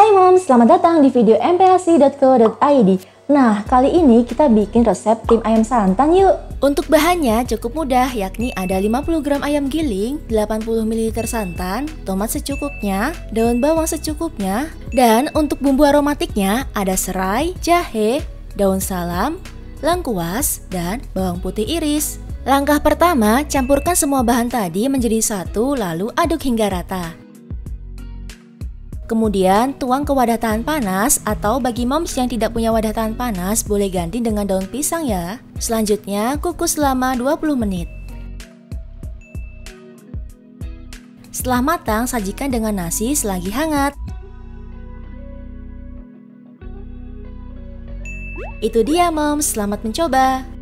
Hai Mom, selamat datang di video mphc.co.id. Nah, kali ini kita bikin resep tim ayam santan yuk. Untuk bahannya cukup mudah, yakni ada 50 gram ayam giling, 80 ml santan, tomat secukupnya, daun bawang secukupnya, dan untuk bumbu aromatiknya ada serai, jahe, daun salam, lengkuas, dan bawang putih iris. Langkah pertama, campurkan semua bahan tadi menjadi satu lalu aduk hingga rata. Kemudian tuang ke wadah tahan panas, atau bagi moms yang tidak punya wadah tahan panas boleh ganti dengan daun pisang ya. Selanjutnya kukus selama 20 menit. Setelah matang, sajikan dengan nasi selagi hangat. Itu dia moms, selamat mencoba.